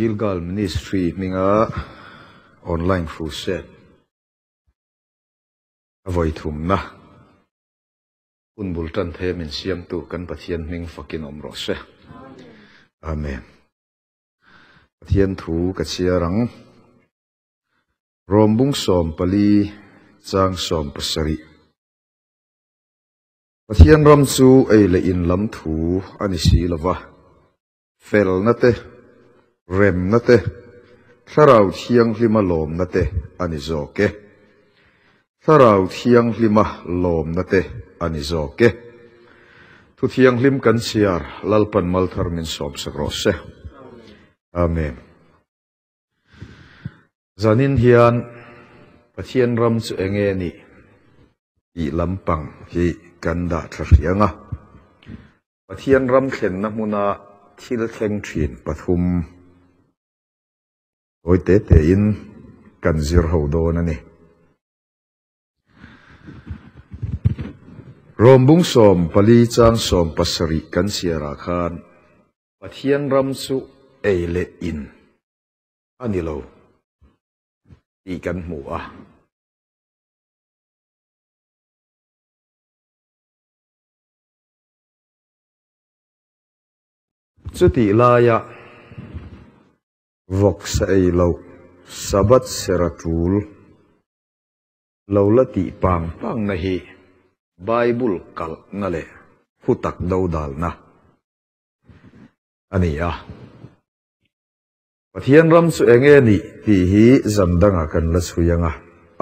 Gilgal Ministry minga online crusade avoi thum na unbul tan the min siam tu kan pathian ming fakin omro se amen pathian thu ka chiarang rombung som pali chang som pasari pathian ram chu ei le in lam thu ani si lova fel na te rem na te tharau thiang hlima lom na te ani zoke tharau thiang hlima lom na te ani zoke thu thiang hlim kan siar lalpan malthar min som sakrose amen zanin hian pathian ram chu enge ni i lampang hi kanda thrianga pathian ram thlen na muna thil thleng thin pathum oi te in kan zir ho don ani rombung som pali chang som pasari kan siara khan pathian ram chu eile in ani lo i kan mu a chuti laya vok sa ei lo sabat seratul lo lati pang na hi bible kal na le hutak daudal na ani a pathian ram chu enge ni ti hi zamdanga kan la chuyanga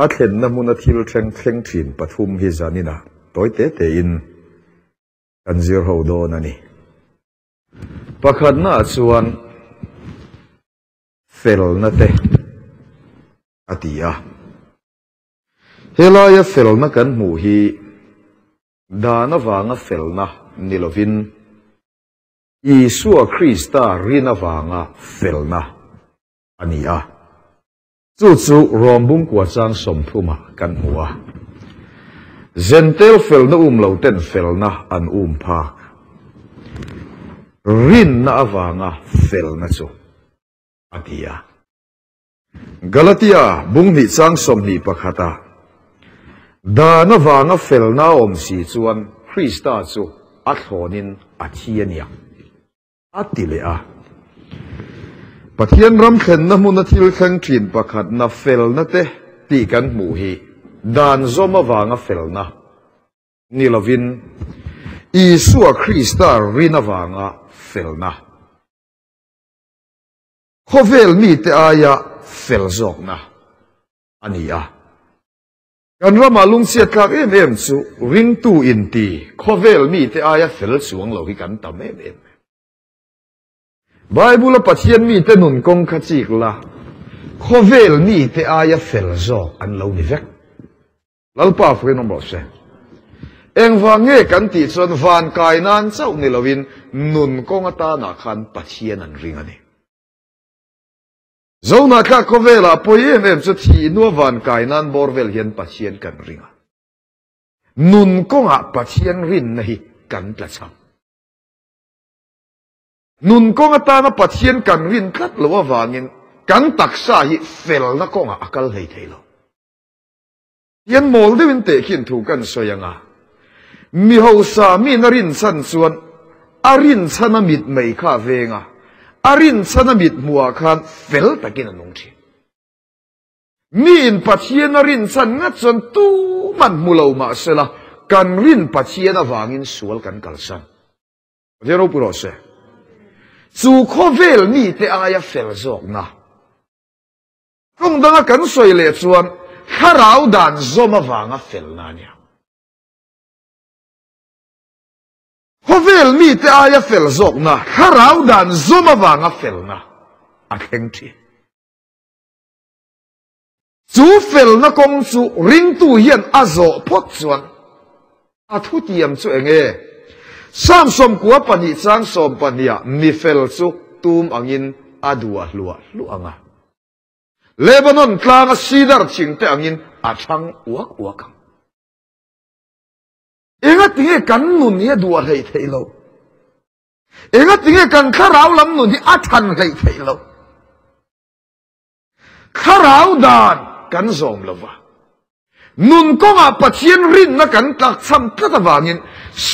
a thlen na mun a thil thleng thin pathum hi zanina toy te in kan zir ho don ani pakhat na chuan fel na te atia helaya fel na kan mu hi dana wanga fel na nilovin Isua Krista rina wanga fel na ania chu rombung kwa chang som thuma kan hua zentel fel na lo ten fel na an phak rin na awanga fel na chu atia Galatia bung ni chang som ni pakhata dana wanga fel na si chuan Krista chu athonin athiania atile a pathian ram thlen na mun thil thlang thin pakhat na fel na te ti kan mu hi dan zoma wanga fel na nilovin Isua Krista rina wanga fel na khovel mi te aya fel zok na ania kan ramalung sia thak em chu ring tu in ti khovel mi te aya fel chuang lo hi kan tam em Bible pathian mi te nun kong khachik la khovel mi te aya fel zok an lo ni vek lalpa fre nom ro se eng wange kan ti chon van kai nan chau ni lovin nun kong ata na khan pathian an ring ani zona kha khovela poem chu thi no van kai nan borvel hian pathian kan ringa nun kong a pathian rin na hi kan tla cham nun kong ata na pathian kan rin khat lo awangin kan taksa hi fel na kong a akal hei theilo yan mol dewin te khin thu kan soyanga mi ho sa mi na rin san chuan arin chana mit mei kha venga arin chana mit muwa khan fel takin anong thi mi in pathian arin chan nga chon tu man mulo ma sela kan rin pathian awangin sual kan kalsan zero puro se chu khovel mi te aya fel zok na kong danga kan soi le chuan kharau dan zoma wanga fel na nia khovel mi te aya fel zok na kharau dan zoma wanga fel na a kheng thi chu fel na kong chu ring tu hian azo phot chuan a thu tiam chu enge sam som kwa pani chang som pania mi fel chu tum angin adua lu anga Lebanon tlanga sidar chingte angin athang uak enga tinge kan nun hi dua hei theilo enga tinge kan kharau lam nun hi athan hei theilo ข้าราวดานกันสมละวะนุนก็อาปัจเจียนรินนักกันตักซ้ำกัตวานิน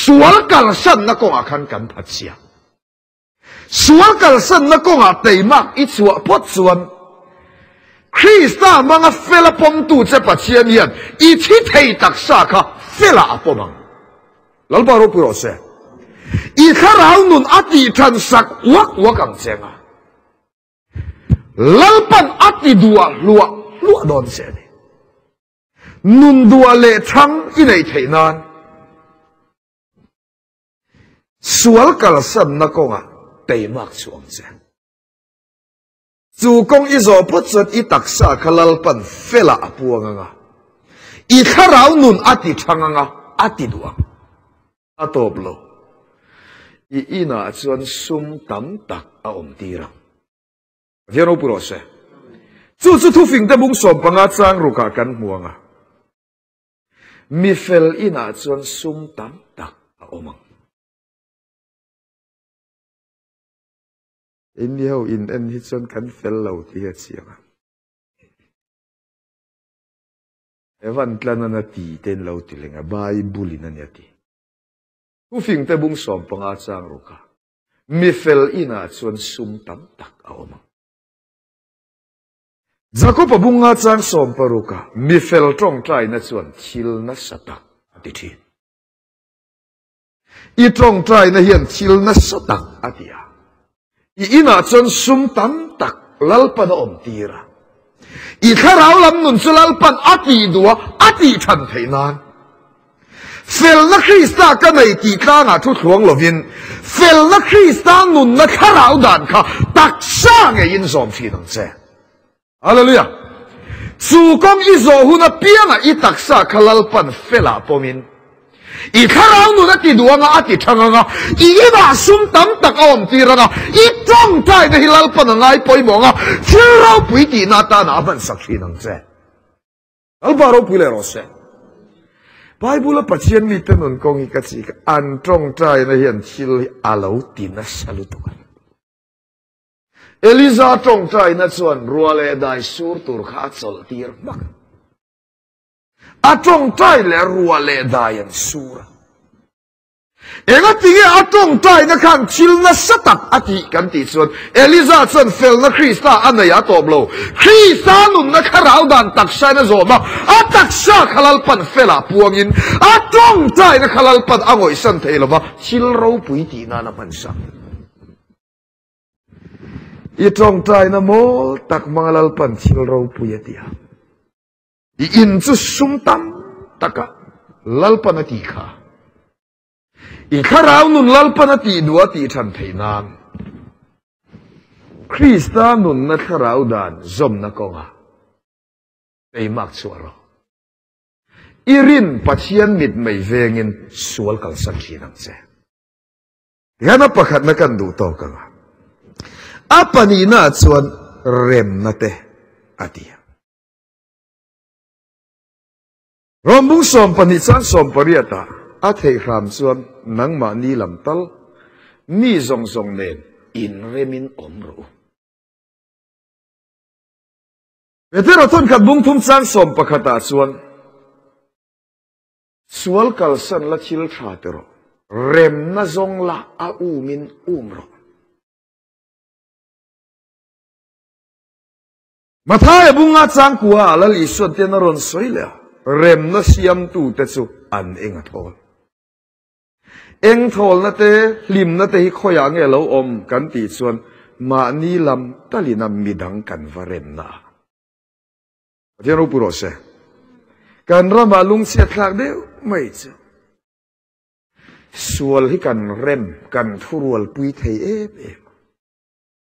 สวลกัลสันนักก็อาขันกันปัจเจียสวลกัลสันนักก็อาเตยมากอิสวะพดส่วนคริสต์มังเฟลปมตูเจปัจเจียนยันอิทิเทตักษาค่ะเฟลาปมังลัลบารุปุโรเซอีข้าราวนุนอติทันสักวักกังเจงะลัลปันอติดัวลัวโดนเสนนุนดัวเลทั้งอินไอเทนานสวลกัลสันนักงะเตยมากช่วงเจจูกงอิโซพุทธอิตักษาขลัลปันเฟลาปัวงะอีข้าราวนุนอติทังงะอติดัวอตบโลอีน่าชวนซุ่มตั้มตักอาอมตีรังเดี๋ยวเราพูดว่าเสจู่ทุฟิงแต่บุ้งสมปังอาจารย์รุกากันมัวงะมีเฟลอีน่าชวนซุ่มตั้มตักอาอมังอินเดียอินเอ็นฮิชวนกันเฟลเราที่เชียงวันกลางนาทีเต็นเราที่เลงบายบุลินันยาตีผู้ฟิงแต่บุ้งสมปังอาจารย์รุกามีเฟลอินาชวนซุ่มตั้มตักเอามังจากก็ปะบุ้งอาจารย์สมปรุกามีเฟลตรงใจนัชวนชิลนัสตักอติทีอีตรงใจนัเฮียนชิลนัสตักอติยาอีน่าชวนซุ่มตั้มตักลัลปันอมตีระอีข้าราวลำนุนสุลัลปันอติดัวอติทันเทนานเฟลนักคริสต์กันในตีกลางทุกหลวงลวินเฟลนักคริสต์นุนนักข้าราวดันค่ะตักสร้างยินสมฟีนังเจฮาเลลูยาสุกงอิโซหุนเปียงอีตักสร้างขลัลปันเฟลาปมินอีข้าราวนุนติดวงอติทังงะอีน่าซุ่มตั้มตักอมตีระงะอีจ้องใจในฮิลัลปันไงปอยมองะที่เราปุยตีนาตานาบันสักฟีนังเจอัลบารุปุเลโรเซไบเบิลปัจจัยมีแต่นุนกงอีกสิกอันตรงใจในเห็นชิลอาลาวตินัสลุตุกันเอลิซาตรงใจนัส่วนรัวเลได้สูรตุรขาสลตีร์มักอาตรงใจและรัวเลได้ยันสูรเองติเกอาตรงใจนักขันชิลนัสตักอธิกันติส่วนเอลิซาส่วนเฟลนักคริสต์อันนี้อาตบโลคริสต์นุนนักราวดันตักใช้นโซมาอาตักชาขลัลปันเฟลาพวงอินอาตรงใจนักขลัลปันอ่างอยสันเทลวะชิลเราปุยตีนานามันสังอีตรงใจนะโมตักมังลัลปันชิลเราปุยตีฮะอีอินจุสุมตัมตักลัลปันตีขาอีข้าราวนุนลัลปนตีดัวตีทันเทนานคริสตานุนนักข้าราวดานจมนักงะไปมักชัวร์อีรินปัจเจียนมิดไม่เวงินสวลกัลสักขีนังเจยันประคัดนักันดูโตกังอาปนีน่าชวนเร็มนัเตอดียรวมบุ้งสมปนิสันสมปริยตาอาเทครามส่วนนังมานีลำตัลนี่ทรงเนนอินเรมินอมรูเวทีเราทุนขัดบุ้งทุ่มสันสมปะขตาส่วนสวลกัลสันละชิลชาเตโรเรมนาทรงละอาอูมินอุมโรมาท้ายบุ้งอาจารย์กัวละลิส่วนเตนรอนสวยเลยเรมนาเสียมตูเตสุอันเองทอลเองทอลนั่นเตลิมนั่นเตฮิคอยางเอลอมกันตีส่วนมานีลำตะลินำมีดังกันวาเรมนาเจ้ารู้ปุโรเซกันรามาลุงเสียทางเดียวไม่เจ้าส่วนที่กันเรมกันทุรวลปุยเทเอฟ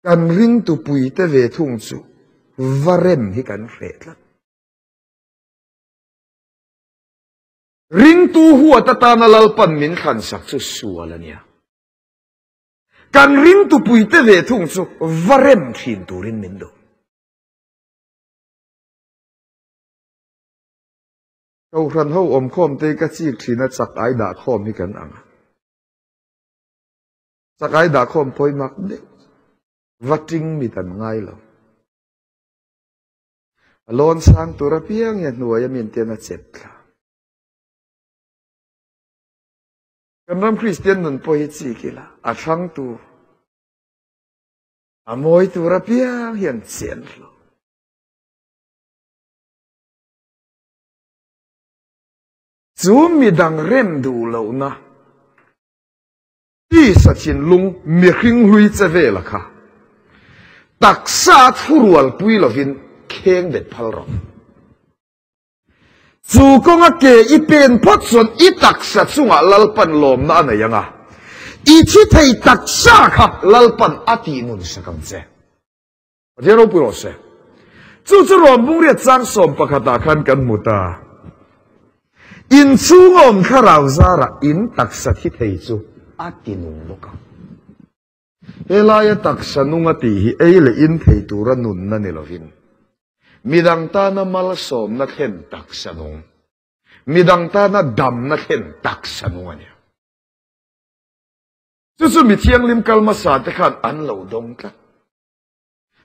กันริงตุปุยเตเวทุงจูวาเรมที่กันเฟดละริงตูหัวตาตานาลปันมินขันสักสุสัวละเนี่ยกันริงตูปุยเตเวทุงสุวาเรมทินตูรินมินโดเขาครันเขาอมข้อมเตกจีกทีนัดสักไอด่าข้อมให้กันอ่างสักไอด่าข้อมพอยมักเด็กวัดจริงมีแต่ง่ายแล้ว ลอนสังตัวระเบียงยันหน่วยมินเตียนเจ็ดละกันรำคริสเตียนนั่นพอฮิจิกิละอาชังตัวอามวยตัวระเบียงยันเจ็ดละจูมีดังเร่มดูเหล่านะที่สัจจินลุงมีขิงลุยจะเวล่ะค่ะตักษาทุรวลปุยลวินเข่งเด็ดพัลรอจูกงเกอีเป็นพอดส่วนอีตักษาจุงลลปันลมนั่นยังอ่ะอีที่ไทยตักษาค่ะลลปันอติมุนสักคำเจ้าเดี๋ยวเราพูดว่าเสจู่จู่รวมบุรีจังสมประคตาขันกันมุตาอินชูงอมข้าราวซาระอินตักษะที่ไทยจูอาตินุงลูกเอลายตักษะนุงอติฮิเอเลอินไทยตูรนุนนั่นเอลวินมีดังตานามัลสมนักเห็นตักษะนุงมีดังตานาดำนักเห็นตักษะนุงเนี่ยจู่มีเทียงลิมกัลมาสาตะขันอันเหล่าดงกัน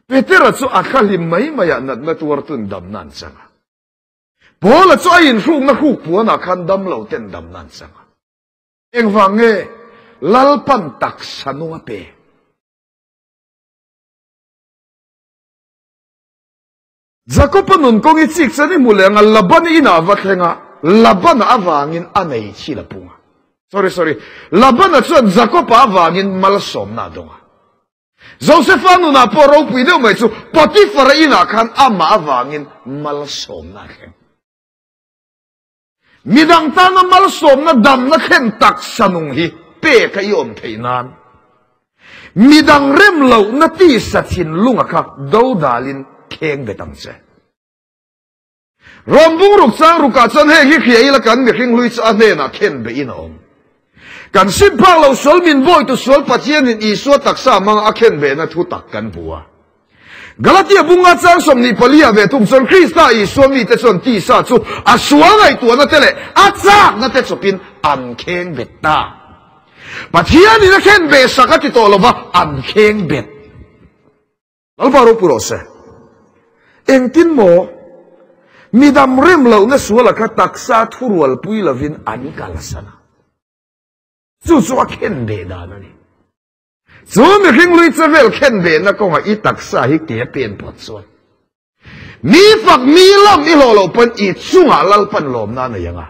เปเตอร์จู่อาคาลิมไม่มายันนัดตัวตุนดำนั่นจังพอละจ้าอินฟุกนักคู่ผัวนักขันดำเหล่าเต็นดำนั่นจังเอ็งฟังเงลัลปันตักษะนุงเปจะก็ปนุนกงอิจิกสันนิมุเลงลับบันอินาวัดเฮงะลับบันอาวางินอันไหนชีละปุงะ sorry ลับบันส่วนจะก็ปะอาวางินมัลสมนาดงะโจเซฟานุนาปอรูปีเดียวไม่จู่ปฏิฟรอินาขันอามาอาวางินมัลสมนาเฮงมีดังตานามัลสมนาดำนักเห็นตักสนุงฮีเป้ขยมเทนานมีดังเริ่มเหล่านาทีสัจินลุงอะค่ะดาวดาลินเข่งเบตังเจรวมบุรุษสร้างรุกาจันเฮฮิเขียละกันมีขิงลุยอันเนน่ะเข่งเบอินอมกันสิบพังเราสวลมินบ่อยตัวสวลปัจเจนินอีสวตักษามังอาเข่งเบน่ะทุตักกันบัวกาลาเตียบุงอาจังสมนิพลียเวทุมส่วนคริสต์อีสวมีแต่ส่วนที่ซาจูอาสวงไอตัวนั่นเตะเลยอาจักนั่นเตะสปินอันเข่งเบตาปัจเจนินเข่งเบสักติโตลว่าอันเข่งเบตอัลบารุปุโรเซเอ็งตินโมมีดำเริ่มเหล่านั้นสวลกตักษาทุรวลปุยลวินอันกาลสนะจู่จู่เข่งเบดานั่นนี่จู่มีขิงลุยเซเวลเข่งเบนะก็ว่าอีตักษาฮิเกียเป็นปอดส่วนมีฝักมีลมอีโลโลเป็นอีชุ่งลัลปันลมนั่นยังไง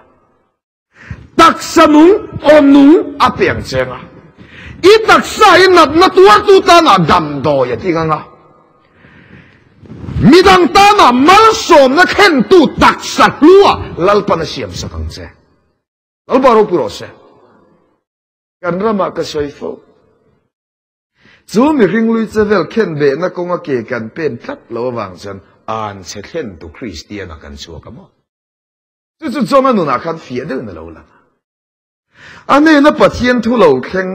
ตักษานุงอนุงอาเปียงเจงอ่ะอีตักษาอินัดนัตัวตุตานาดำโดยที่งั้นอ่ะมีดังตานามัลสมนักเห็นตูตักษาลัวลัลปันเสียมสักครั้งเจลัลบารุปุโรเซกันรำมากระชอยฟูจู่มีขิงลุยเซเวลเข่นเบนักกงเกกันเป็นทัดระหว่างฉันอ่านเสเข่นตุคริสเตียนกันชัวกันมั้งจู่จอมันนุนักขันฟีเดอร์นั่นเราละอันนี้นับปัจเจียนทุเราเข่ง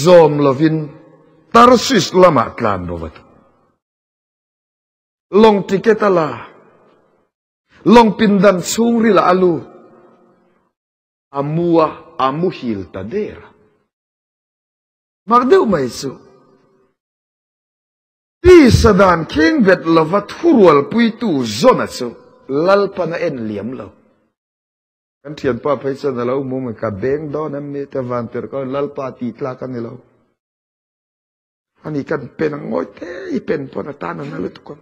ซอมลวินตาร์ซิสละมาการบวชลงติเกตลาลงปินดันซูริลาลูอามูฮิลตาเดระมักเดียวไม่สู้ที่สดานเข่งเบ็ดลวัดทุรวลปุยตูโซนัสู้ลัลปันเอ็นเลียมเรากันเทียนป้าไปสนเรามุมกับเบงดอนนั้นมีแต่วันเตอร์ก็ลัลปาตีตลากันนี่เราอันนี้กันเป็นงอยเต้เป็นปนตานั่นเลยทุกคน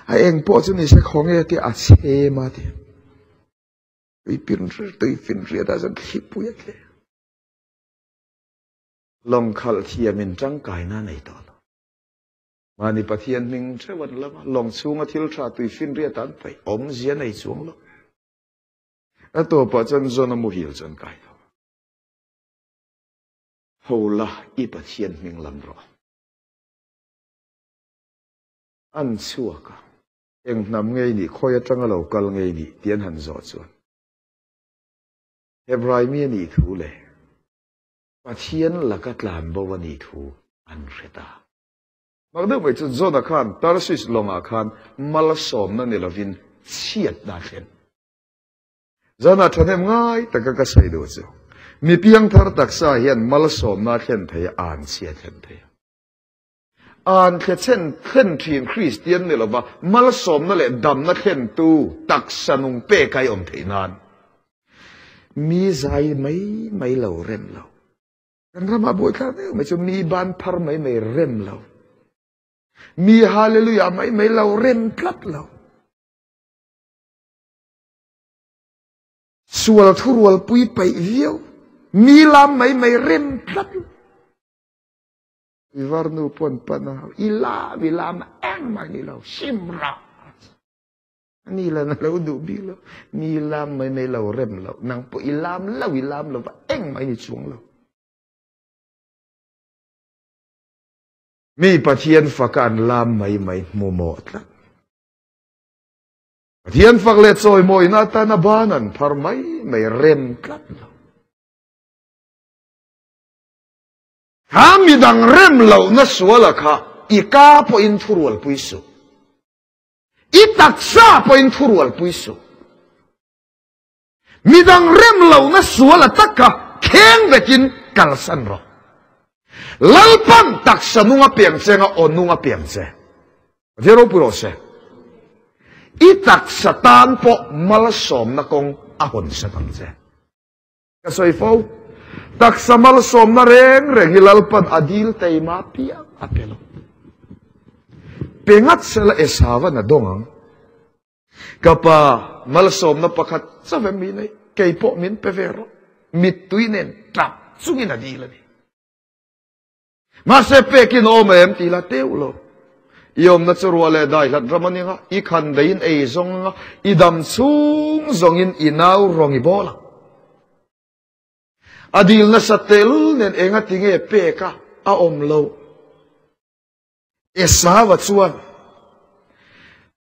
ไอเองพอจะนี่ใช้ของเอที่อาเซมาที่อีพินเรียตัวอีฟินเรียดาจันทิปุยกันลองขัลเทียมินจังกายนั่นในตอนมาในปะเทียนมิงเชวันละมาลองช่วงอาทิตย์ชาตัวอีฟินเรียตันไปอมเสียในช่วงละแล้วตัวปัจจันจนมุหิลจันกายเขาโหละอีปะเทียนมิงลำรออันชัวกะเองนำไงนี่คอยจังเรากัลไงนี่เตียนหันจอดส่วนเฮบรายมีนี่ทูเลยปัจเจียนหลักการบวนีทูอันเรตามักเดิมไปจุดโซนอาคารตาร์ซิสลงอาคารมัลสมนั่นเอลวินเชียดนาเข็นจานาทันเอ็มง่ายแต่ก็ใส่ดูจ้ะมีเพียงทาร์ตักษาเห็นมัลสมนาเข็นเทียอ่านเชียดเข็นเทีย อันเช่นเช่นทีมคริสเตียนเนี่ยหรอบ่มัลสมนั่นแหละดำนั่นเช่นตูตักสนุงเป้ไกอมเทนานมีใจไม่เหล่าเร่มเหล่ากันรำมาบวยข้าเนี่ยไม่จะมีบานพาร์ไม่เร่มเหล่ามีฮาเลลูยาไม่เหล่าเร่มพลัดเหล่าส่วนทุรวลปุยไปเดียวมีลำไม่เร่มพลัดวิวาร์นูปนปนาอิลาวิลามเอ็งมานี่เราชิมรานี่แหละเราดูบีเรามีลำไม่เราเร่มเรานางปุอิลามเราวิลามเราเอ็งมานี่ช่วงเรามีปะเทียนฝักการลำไม่โมโมดละปะเทียนฝักเล็ดซอยมอยนาตานาบานันพารไม่เร่มพลัดเราถ้ามีดังเร่มเหล่านั้นสวละค่ะอีกาพออินทุรวลปุยสุอีตักซาพออินทุรวลปุยสุมีดังเร่มเหล่านั้นสวละตักกะเข่งเบกินกัลสันรอลัลปันตักสนุงอเปียงเซงอนุงอเปียงเซเดี๋ยวเราพูดเสอีตักสตานพอมัลสมนักงอาหนสตังเซก็สวยฟ้าตักสมัลสมนาเรงฮิลลปันอดีลเตยมาเปียอเปลเปงัดเสละเอสาวนาดงกับมัลสมนาประคัดซาเวมินัยเกยปอมินเปเวรมิดตุยเนนตรับสุงินอดีลนี่มาเสเปกินโอเมมตีละเตวโลยอมนัชรัวเลได้ลัดรมันิงะอีขันเดินเอซงะอีดำซุงซงอินอีนาวรองอีบอละอดีลนัสเตลเนนเองติงเอเปกะอาอมโลเอสาวชวน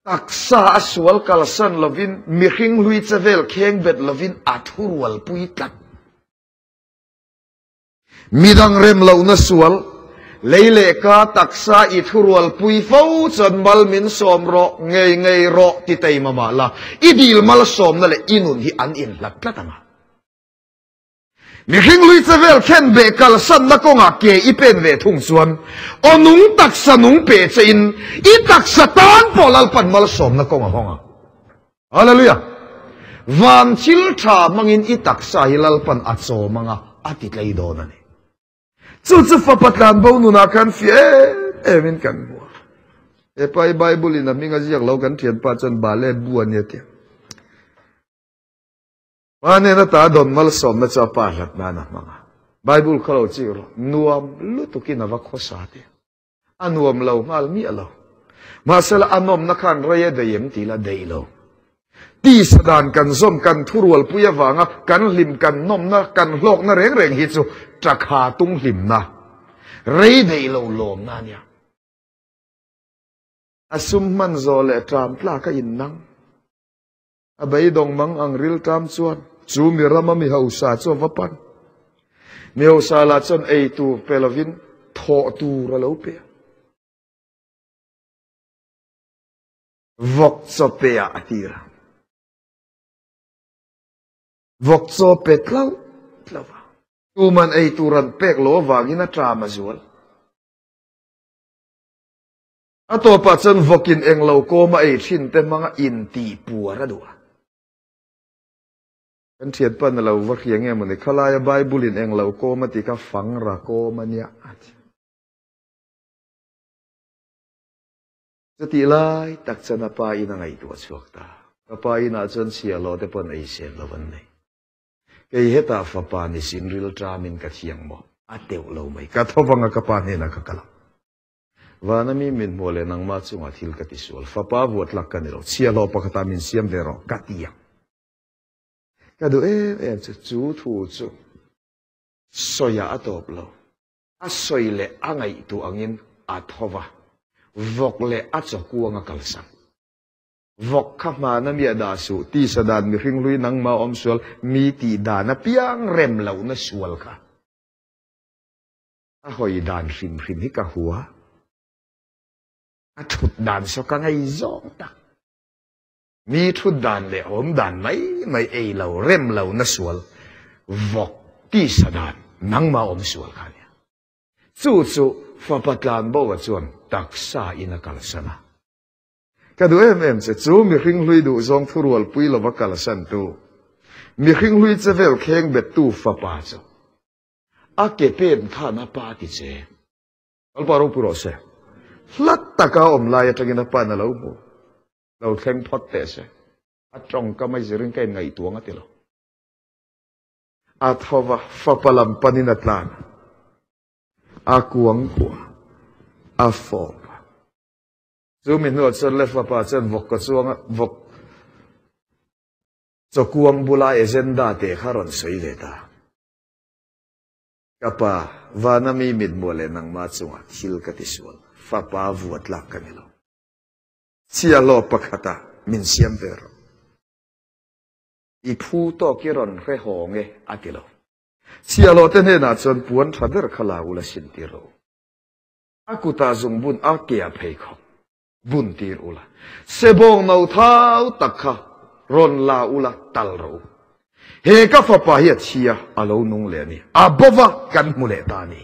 ตักษาสวลกัลสันลวินมิคิงลุยเซเวลเคงเบ็ดลวินอัทุรวลปุยตักมีดังเรมเหล่านัสวลเลยเลกาตักษาอิทุรวลปุยฟูจนมัลมินสอมรอเงยรอติเตยมามาละอีดีลมัลสอมนั่นแหละอินุนที่อันอินหลักละตั้งมีคิงลุยเซเวลเข็นเบกัลสันนักงาเกอีเป็นเวทุ่งส่วนอนุงตักสนุงเปเจินอีตักสตานพอลัลปันมัลสอมนักงาห้องฮาเลลูยาวันชิลชามังอินอีตักสาฮิลัลปันอัดโซมังอาติดเลยโดนันนี่จู่ๆฟับปัตลานบ่าวนุนักกันฟีเอมินกันบัวไปไบเบิลนะมิงาจิอยากเล่ากันเทียนปัจจันบาเล่บัวเนี่ยเทียวันนี้นะตาดอนมัลสอมนะจะปาร์ลัดนานะมังไบเบิลเขาเล่าจีโร่นัวมลุตุกินนักข้อสาธิอันนัวมเล่ามาลมีอะไรมาเสละอันนอมนักขันเรียดเยี่ยมทีละเดียวตีสดานกันส้มกันทุรวลปุยวางกันลิมกันนอมนะกันโลกนะเร่งฮิตสุจักหาตุงลิมนะเรียดเดียวลมนั่นเนี่ยอสุมมันโซเลตรามพลาก็อินนังอบัยดงมังอังริลตรามส่วนจูมิรามามิฮาวซาจวบปันมิฮาวซาลาจนเอตูเปลวินทอตูระลาเปียวกโซเปียอติระวกโซเปตลาวตูมันไอตูรันเป็กโลวากินาตรามาจวลอัตัวปัจจันวกินเองเราโกมาไอชินเต็มังอินตีปัวระดัวกันเทียนปันเราวักยังไงมันเนี่ยขลายไบเบิลินเองเราโกมาติกาฟังระโกมันเนี่ยสติไลตักจันปาอินังไอตัวชวกตาปาอินาจนเสียโลเตปนไอเสียละวันนี้เกยเหตุฟ้าปานิสินริลตรามินกัเชียงบ่อาเตวเราไม่กัทวังกับปานี่นักกะลาวานามีมินโมเลนังมาจุงอาทิลกัติสวลฟ้าปาวัดลักกันเราเสียโลปะกตามินเสียมเดรอกัติยังก็ดูจะจูทูจูสอยาตบเราอาสอยเลอังไอตัวอังินอาทวาวกเลอาจกัวงกัลสังวกข้ามานะมีดาสุตีสดานมีริงลุยนังมาอมสวลมีตีดานะเปียงเร็มเหล่านะสวลค่ะอาหอยดานริมฮิกะหัวอาทุดดานสกังไอซองตักมีทุดดานเลยอมดานไม่เอเหล่าเร็มเหล่านะสวลวกตีสดานนังมาอมสวลค่ะเนี่ยจู่ฟ้าปัตลานบอกว่าจวนต taksa ina kalsana kadu em se chu mi hring hlui du zong thurual pui lo vakal san tu mi hring hlui chevel kheng bet tu fa pa chu a ke pen thana pa ti che al paro puro se hlat taka om lai atagina pa na lo bu lo thleng phot te se a trong ka mai zirin kai ngai tuanga ti lo a thova fa palam panina tlan a kuang kwa a fo chu min no chon le fa pa chen vok ka chuanga vok cho kuang bula agenda te kharon sei le ta kapa vanami mid mole nang ma chunga thil ka ti sual fa pa vuat lak ka nilo chia lo pakhata min siam ver i phu to kiron khe honge atilo chia lo te ne na chon puan thader khala ula sin ti ro akuta zung bun a kia phei kho bun tir ula sebong nau thau takha ron la ula tal ro he ka fa pa hi chia alo nung le ni abova kan mule ta ni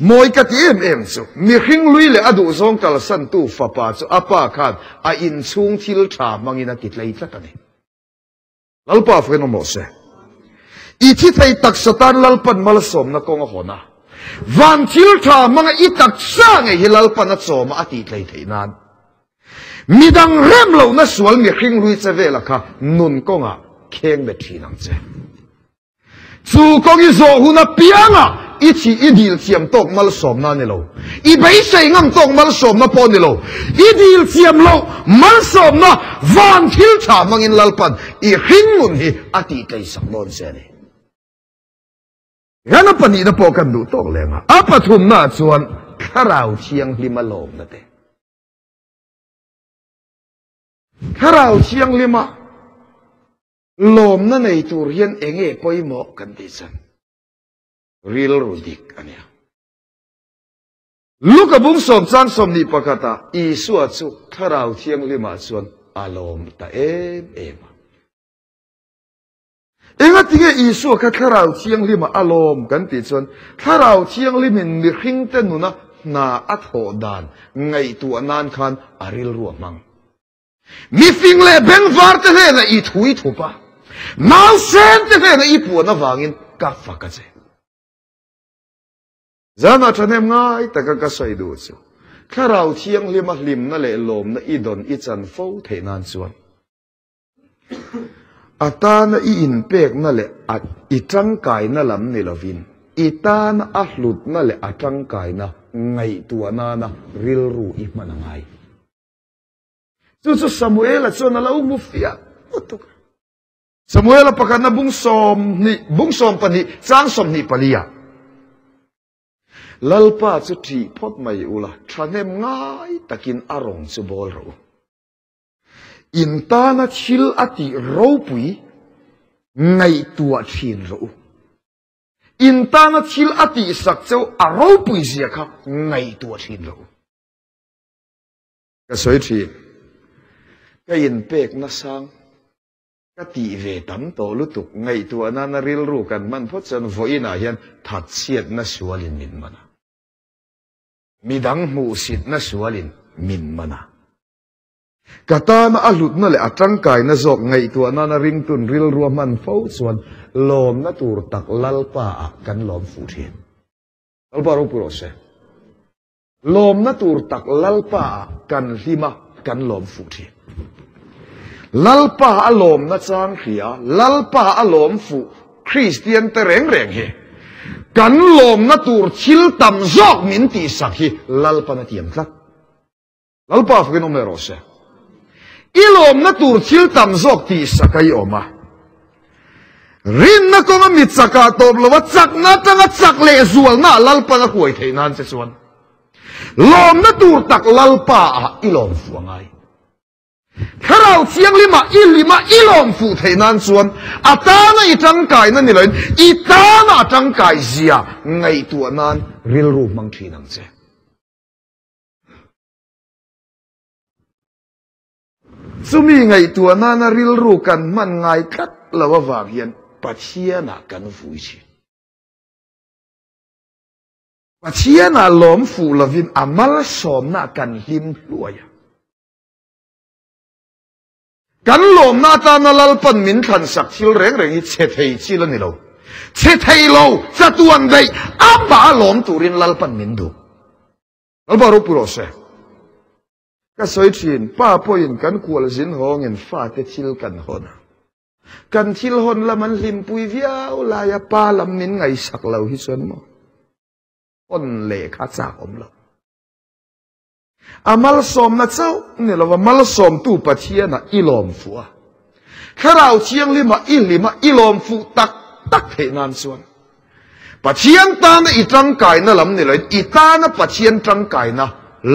moi ka ti em chu mi hring lui le adu zong kal san tu fa pa chu apa khan a in chung thil tha mangina ki tlai tla ta ni lalpa feno mo se i thi thai tak satan lalpan mal som na kong hona van thil tha manga i tak sa nge hi lalpan a chom a ti tlai thei nan midang rem lo na sual mi hring lui che vela kha nun konga kheng be thinang che chu kong i zo huna pianga i chi i dil chiam tok mal som na ni lo i bei sei ngam tok mal som na pon ni lo i dil chiam lo mal som na van thil tha mangin lalpan i hring mun hi ati kai sak non se ni gana pani na po kan du tok lenga apathum na chuan kharau chiang lima lom na te kharau chiang lima lom na nei tur hian enge poimo kan ti chan real rudik ania luka bung som chan som ni pakata i suwa chu kharau chiang lima chuan alom ta em enga tinge i suwa ka kharau chiang lima alom kan ti chuan kharau chiang limin mi hring te nuna na atho dan ngai tu anan khan aril ruamang mi fing le beng var te le na i thui thupa mau sen te le na i pu na wangin ka fakache zana thanem ngai taka ka sai du chu kharau chiang lima lim na le lom na i don i chan fo the nan chuan ata na i in pek na le at i tang kai na lam ni lovin i ta na a hlut na le a tang kai na ngai tu na na ril ru i manangai chu Samuel a chon ala mu fia utuk Samuel a pakhan na bung som pani chang som ni palia lalpa chu thi phot mai ula thanem ngai takin arong chu bol ro in ta na chil ati ro pui ngai tua thin ro in ta na chil ati sak chau a ro pui zia kha ngai tua thin ro ka soi thi ka in pek na sang ka ti ve tam to lutuk ngai tua na ril ru kan man phot chan voina hian that siat na sualin min mana midang mu sit na sualin min mana kata na alut na le atang kai na zok ngai tu na ring tun ril ruam man fo chuan lom na tur tak lalpa a kan lom fu thian lalpa ro puro se lom na tur tak lalpa a kan lima kan lom fu thian lalpa a lom na chang khia lalpa a lom fu Christian te reng he kan lom na tur chil tam zok min ti sak hi lalpa na tiam tlat lalpa fu no mero se ilom na tur chil tam zok ti sakai oma rin na ko mi chaka top lo wa chak na tanga chak le zual na lalpa na huai theinan se chuan lom na tur tak lalpa a ilom fuangai kharau chiang lima ilom fu theinan chuan atana itang kai na ni loin itana tang kai zia ngai tu anan ril ru mang thinang che sumi ngai tu anan ril ru kan man ngai khat lawa wang hian pathiana kan vui chi ปัจเจียน่ะล้อมฟูลวินอามัลสอมน่ะกันหิมรวยกันล้อมน่ะตาน่ะลัลปันมินขันสักชิลเร่งฮิเชทให้ชิลนี่เราเชทให้เราจะตัวอันใดอาบ้าล้อมตุรินลัลปันมินดูอัลบารุปุโรเซก็สวยชินป้าพ่อยินกันกวลสินหงเงินฟ้าเตชิลกันหนกันชิลหนละมันลิมปุยวิาวลายป้าลำมินไงสักเราฮิส่วนมั้งคนเล่ข้าจากอมเราอามัลสอมนะเจ้าเนี่ยเราว่ามัลสอมตู้ปัจเจียนะอิลอมฟัวแค่เราเชียงลิมาอิลอมฟูตักเทนานส่วนปัจเจียนตานะอีจังไก่นะลำนี่เลยอีตานะปัจเจียนจังไก่นะ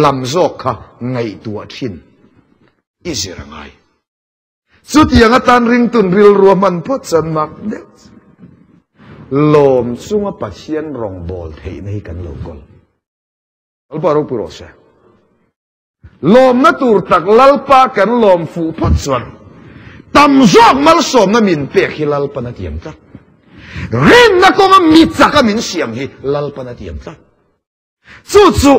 ลำจอกค่ะไงตัวทิ้นอีเสียงไงสุดยังตันริงตุนริลรัวมันพอจันมักเด็กลมซุ่มปัจเจียนรองบอลเทนให้กันโลกอลอัลบารุปุโรเซลมนัตูตักลัลปากันลมฟูพัดสวนตำจอกมัลสมนมินเปียกฮิลัลปนัดยมตักเรนนักก็มิจักมินเสียมฮิลัลปนัดยมตักจู่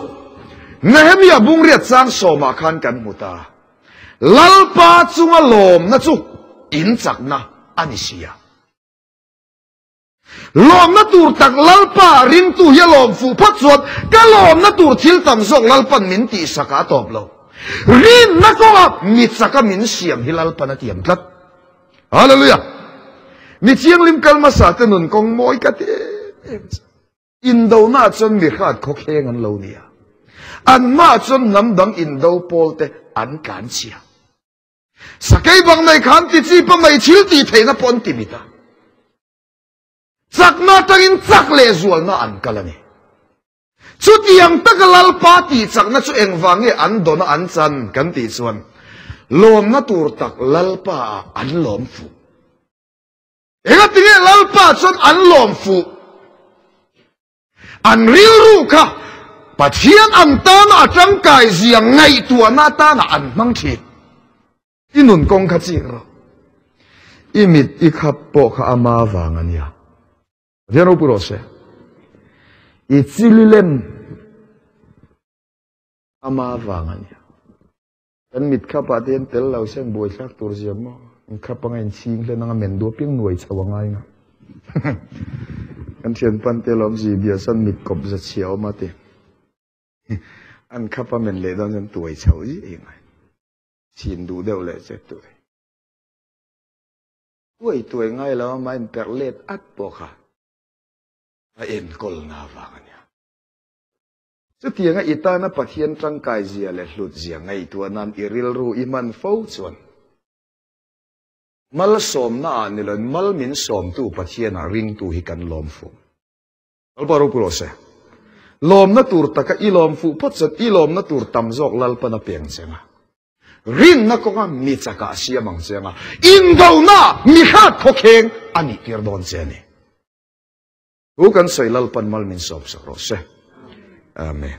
เนหมียบุงเรียดสร้างสมาคันกันมุตาลัลปาจุงลมนัจู่อินจักนะอานิเซียลมนัตูตักลัลปารินตุยลมฟูพัดสวนก็ลมนัตูทิลตำจอกลัลปันมินตีสกัดตบเรารินนักก็มิจักมินเสียมฮิลัลปนัดยมตักฮาเลลูยามีเชียงลิมกัลมาสาตนุนกงมอยกัดอินโดน่าจนมีขาดขกเฮงันเราเนี่ยอันมาจนน้ำดังอินโดโปลเตอันการเชียสกายบังในขันติจีบังในชิลตีเทนปอนติมิตาจักนาตักินจักเลจวลน่าอันกัลนี่ชุดยังตะกลัลปาตีจักน่าชุเองฟังเออันโดนอันจันกันตีส่วนลมน่าตูรตักลัลปาอันลมฟูเองติเงลัลปาจนอันลมฟูอันริลรูค่ะปัจเจียนอันตานาจังไก่เสียงไงตัวหน้าตานาอันมังทีอินุนกงขจิรอิมิดอิขับปอกอามาวังันยาเรียนรู้ปุโรเซอิซิลิเลมอามาวังันยากันมิดขับปะเทียนเตลเราเส้นบวยชักตัวเสียมั้งขับปังเงินชิงเลยนังเมนดัวเปียงหน่วยชาวง่ายนะกันเชียนปันเตลอมจีเบียสันมิดกบจะเฉียวมาเตอันขับมันเลยตอนนั้นตัวเฉยเองไงชินดูเดียวเลยเสร็จตัวง่ายแล้วมันเปรเล็ดอัดปอกค่ะเอ็นกลนาฟังเนี่ยสุดที่ยังอิตานะปัจเจียนจังกายเสียเลยหลุดเสียงไงตัวนั้นอิริลรูอิมันฟูส่วนมัลสมน่านี่เลยมัลมินสมตู้ปัจเจียนริงตู้ฮิกันลมฟูอัลบารุปุโรเซลมนัตูรตะกะอีลมฟูพัดสัตอีลมนัตูรตำจอกลัลปนับเปียงเสียงรินนักก็มีจักรเสียมังเสียงอินโดน่ามีขาดพกเฮงอันนี้เกิดโดนเสียนี่หูกันใส่ลัลปันมัลมินสอบสักรอบเสียอาเมน